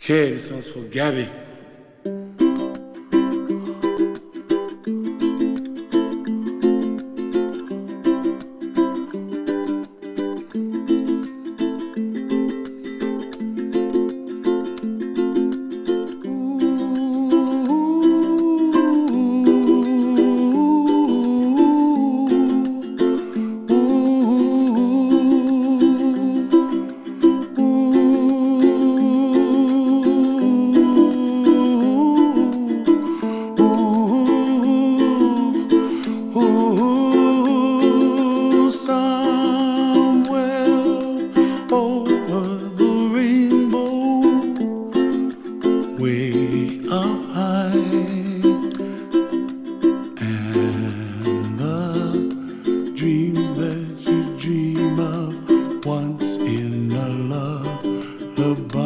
Okay, this one's for Gabby. Way up high, and the dreams that you dream of once in a lullaby.